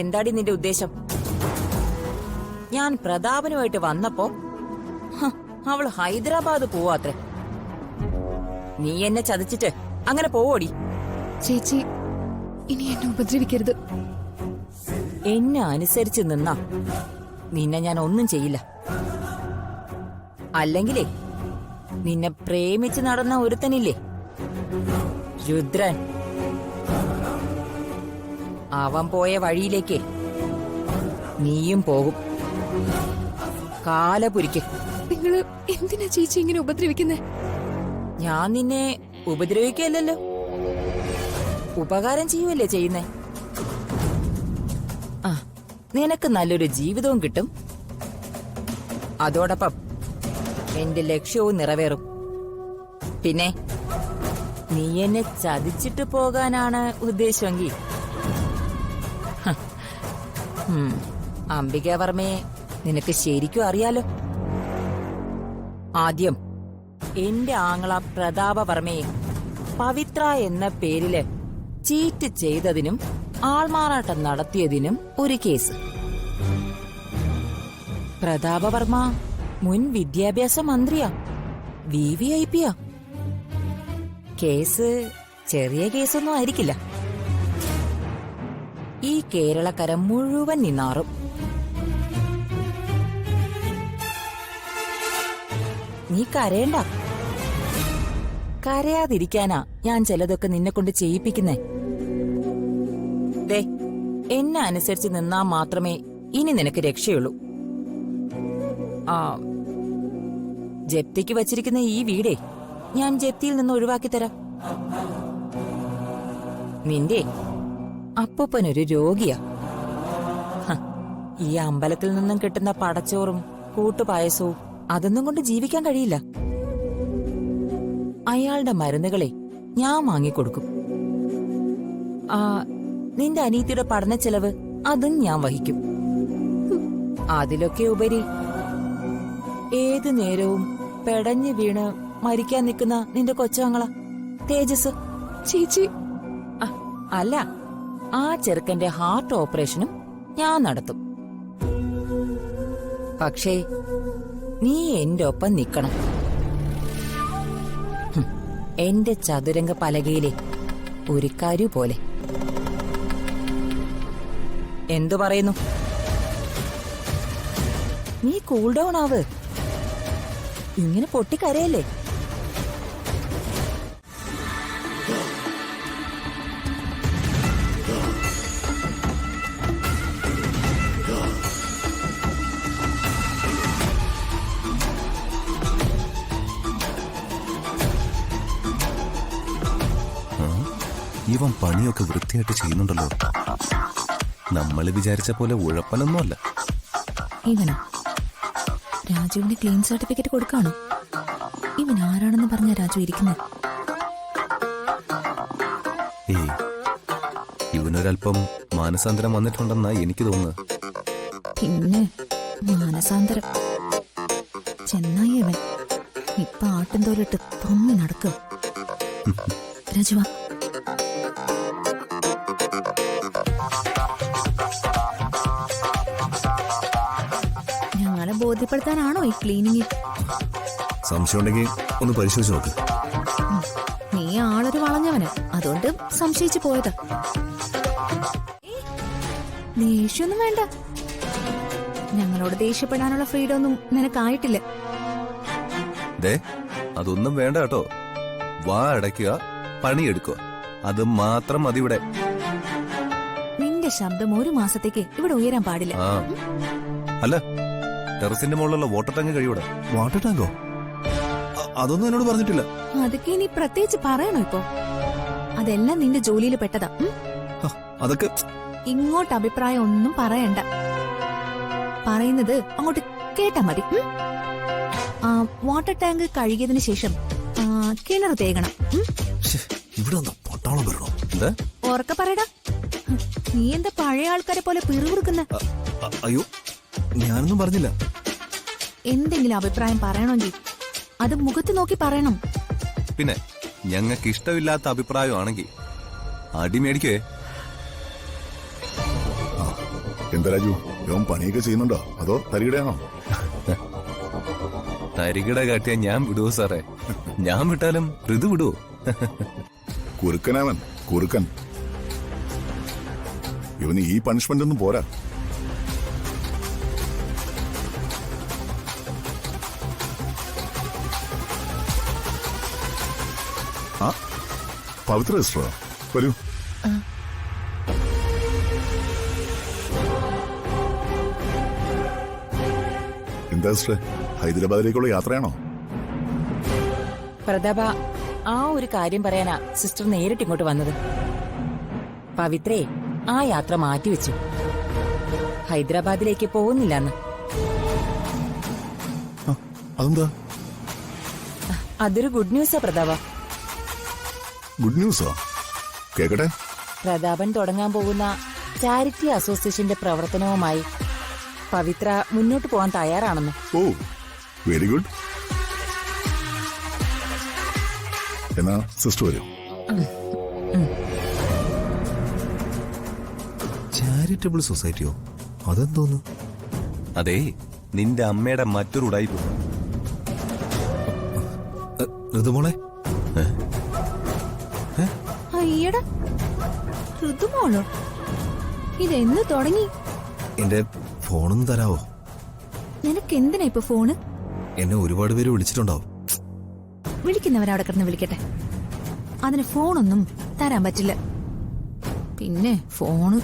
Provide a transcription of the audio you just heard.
എന്താടി നിന്റെ ഉദ്ദേശം? ഞാൻ പ്രതാപനുമായിട്ട് വന്നപ്പോ അവള് ഹൈദരാബാദ് പോവാത്രേ. നീ എന്നെ ചതിച്ചിട്ട് അങ്ങനെ പോവോടി? ചേച്ചി, ഇനി എന്നെ ഉപദ്രവിക്കരുത്. എന്നെ അനുസരിച്ച് നിന്നാ നിന്നെ ഞാൻ ഒന്നും ചെയ്യില്ല. അല്ലെങ്കിലേ നിന്നെ പ്രേമിച്ച് നടന്ന ഒരുത്തനില്ലേ, രുദ്രൻ, അവൻ പോയ വഴിയിലേക്ക് നീയും പോകും. കാലപുരിക്ക്. നിങ്ങള് എന്തിനാ ചേച്ചി ഇങ്ങനെ ഉപദ്രവിക്കുന്നേ? ഞാൻ നിന്നെ ഉപദ്രവിക്കല്ലോ, ഉപകാരം ചെയ്യുമല്ലേ ചെയ്യുന്നേ. ആ, നിനക്ക് നല്ലൊരു ജീവിതവും കിട്ടും, അതോടൊപ്പം എന്റെ ലക്ഷ്യവും നിറവേറും. പിന്നെ നീ എന്നെ ചതിച്ചിട്ട് പോകാനാണ് ഉദ്ദേശമെങ്കിൽ അംബികാവർമ്മയെ നിനക്ക് ശരിക്കും അറിയാലോ. ആദ്യം എന്റെ ആങ്ങള പ്രതാപവർമ്മയെ പവിത്ര എന്ന പേരില് ചീറ്റ് ചെയ്തതിനും ആൾമാറാട്ടം നടത്തിയതിനും ഒരു കേസ്. പ്രതാപവർമ്മ മുൻ വിദ്യാഭ്യാസ മന്ത്രിയാ, VVIP-യാ. കേസ് ചെറിയ കേസൊന്നും ആയിരിക്കില്ല. ഈ കേരളക്കര മുഴുവൻ നിന്നാറും. നീ കരയണ്ട. കരയാതിരിക്കാനാ ഞാൻ ചിലതൊക്കെ നിന്നെ കൊണ്ട് ചെയ്യിപ്പിക്കുന്നേ. ദേ, എന്നെ അനുസരിച്ച് നിന്നാ മാത്രമേ ഇനി നിനക്ക് രക്ഷയുള്ളൂ. ജപ്തിക്ക് വച്ചിരിക്കുന്ന ഈ വീടേ ഞാൻ ജപ്തിയിൽ നിന്ന് ഒഴിവാക്കി തരാം. നിന്റെ അപ്പൂപ്പനൊരു രോഗിയാ. ഈ അമ്പലത്തിൽ നിന്നും കിട്ടുന്ന പടച്ചോറും കൂട്ടുപായസവും അതൊന്നും കൊണ്ട് ജീവിക്കാൻ കഴിയില്ല. അയാളുടെ മരുന്നുകളെ ഞാൻ വാങ്ങിക്കൊടുക്കും. നിന്റെ അനീതിയുടെ പഠന ചെലവ് അതും ഞാൻ വഹിക്കും. അതിലൊക്കെ ഉപരി ഏതു നേരവും പെടഞ്ഞു വീണ് മരിക്കാൻ നിൽക്കുന്ന നിന്റെ കൊച്ചാങ്ങള തേജസ്. ചേച്ചി, അല്ല, ആ ചെറുക്കന്റെ ഹാർട്ട് ഓപ്പറേഷനും ഞാൻ നടത്തും. പക്ഷേ നീ എന്റെ ഒപ്പം നിക്കണം. എന്റെ ചതുരംഗ പലകയിലെ ഒരു കരു പോലെ. എന്തു പറയുന്നു? നീ കൂൾ ഡൗൺ ആവ്. ഇങ്ങനെ പൊട്ടിക്കരയല്ലേ. ഇവൻ പണിയൊക്കെ വൃത്തിയായിട്ട് ചെയ്യുന്നുണ്ടല്ലോ. നമ്മൾ വിചാരിച്ച പോലെ ഉഴപ്പനൊന്നുമല്ല. ഇവനോ? രാജുവിന് ക്ലീൻ സർട്ടിഫിക്കറ്റ് കൊടുക്കാണോ? ഇവൻ ആരാണെന്ന് പറഞ്ഞ രാജു ഇരിക്കുന്നത്? ഏയ്, ഇവനൊരല്പം മാനസാന്തരം വന്നിട്ടുണ്ടെന്നാ എനിക്ക് തോന്നുന്നത്. പിന്നെ മാനസാന്തരം ചെന്നായി അവൻ ഇപ്പൊ ആട്ടും തോലിട്ട് പൊങ്ങി നടക്കുക. രാജുവാ, ഞങ്ങളെ ബോധ്യപ്പെടുത്താനാണോ ഈ ക്ലീനിങ്? സംശയം ഉണ്ടെങ്കിൽ ഒന്ന് പരിശോധിച്ച് നോക്ക്. നീ ആളൊരു വളഞ്ഞവന്, അതുകൊണ്ട് സംശയിച്ചു പോയതാ. ദേഷ്യമൊന്നും വേണ്ട. ഞങ്ങളോട് ദേഷ്യപ്പെടാനുള്ള ഫ്രീഡം ഒന്നും നിനക്കായിട്ടില്ല. അതൊന്നും വേണ്ട കേട്ടോ. വാ അടയ്ക്കുക, പണിയെടുക്കുക, അത് മാത്രം മതി ഇവിടെ. നിന്റെ ശബ്ദം ഒരു മാസത്തേക്ക് ഇവിടെ ഉയരാൻ പാടില്ല. അല്ല, ടെറസിന്റെ മുകളിലുള്ള വാട്ടർ ടാങ്ക് കഴിയൂടെ? വാട്ടർ ടാങ്കോ? അതൊന്നും എന്നോട് പറഞ്ഞിട്ടില്ല. അതൊക്കെ ഇനി പ്രത്യേകിച്ച് പറയണോ ഇപ്പൊ? അതെല്ലാം നിന്റെ ജോലിയിൽ പെട്ടതാ. അതൊക്കെ ഇങ്ങോട്ട് അഭിപ്രായം ഒന്നും പറയണ്ട. പറയുന്നത് അങ്ങോട്ട് കേട്ടാ മതി. വാട്ടർ ടാങ്ക് കഴുകിയതിനു ശേഷം കിണർ തേകണം. ഇവിടെ പൊട്ടാളം വരണോ? എന്താ ഓർക്ക പറയടാ. നീ എന്താ പഴയ ആൾക്കാരെ പോലെ പിറുപിറുക്കുന്ന? അയ്യോ, ഞാനൊന്നും പറഞ്ഞില്ല. എന്തെങ്കിലും അഭിപ്രായം പറയണമെങ്കിൽ അത് മുഖത്ത് നോക്കി പറയണം. പിന്നെ ഞങ്ങൾക്ക് ഇഷ്ടമില്ലാത്ത അഭിപ്രായമാണെങ്കിൽ അടിമേടിക്കേ. എന്താ രാജു ഇവൻ പണിയൊക്കെ ചെയ്യുന്നുണ്ടോ അതോ തരികിടയാണോ? തരികിട കാട്ടിയ ഞാൻ വിടുവോ സാറേ? ഞാൻ വിട്ടാലും ഋതു വിടുവോ? കുറുക്കനവൻ കുറുക്കൻ. ഇവന് ഈ പണിഷ്മെന്റ് ഒന്നും പോരാ. ആ പവിത്ര സിസ്റ്ററോ? വരൂ. എന്താ സിസ്റ്ററെ, ഹൈദരാബാദിലേക്കുള്ള യാത്രയാണോ? പ്രതാപ, ആ ഒരു കാര്യം പറയാനാ സിസ്റ്റർ നേരിട്ട് ഇങ്ങോട്ട് വന്നത്. പവിത്രേ ആ യാത്ര മാറ്റിവെച്ചു. ഹൈദരാബാദിലേക്ക് പോകുന്നില്ലെന്ന്. അതെന്താ? അതൊരു ഗുഡ് ന്യൂസാ പ്രതാപ. ഗുഡ് ന്യൂസോ? കേക്കട്ടെ. പ്രതാപൻ തുടങ്ങാൻ പോകുന്ന ചാരിറ്റി അസോസിയേഷന്റെ പ്രവർത്തനവുമായി പവിത്ര മുന്നോട്ട് പോകാൻ തയ്യാറാണെന്ന്. ഓ വെരി ഗുഡ്. എന്നാ സിസ്റ്റർ വരും. ചാരിറ്റബിൾ സൊസൈറ്റിയോ? അതെന്തോന്നു? അതെ, നിന്റെ അമ്മയുടെ മറ്റൊരു ഉടായിപ്പ്. ഋതുമോളെ, അയ്യടാ ഋതുമോളോ? ഇതെന്ന് തുടങ്ങി? എന്റെ ഫോണൊന്നും തരാവോ? നിനക്ക് എന്തിനാ ഇപ്പൊ ഫോണ്? എന്നെ ഒരുപാട് പേര് വിളിച്ചിട്ടുണ്ടാവും. വിളിക്കുന്നവരവിടെ കിടന്ന് വിളിക്കട്ടെ. അതിന് ഫോണൊന്നും തരാൻ പറ്റില്ല. പിന്നെ ഫോണ്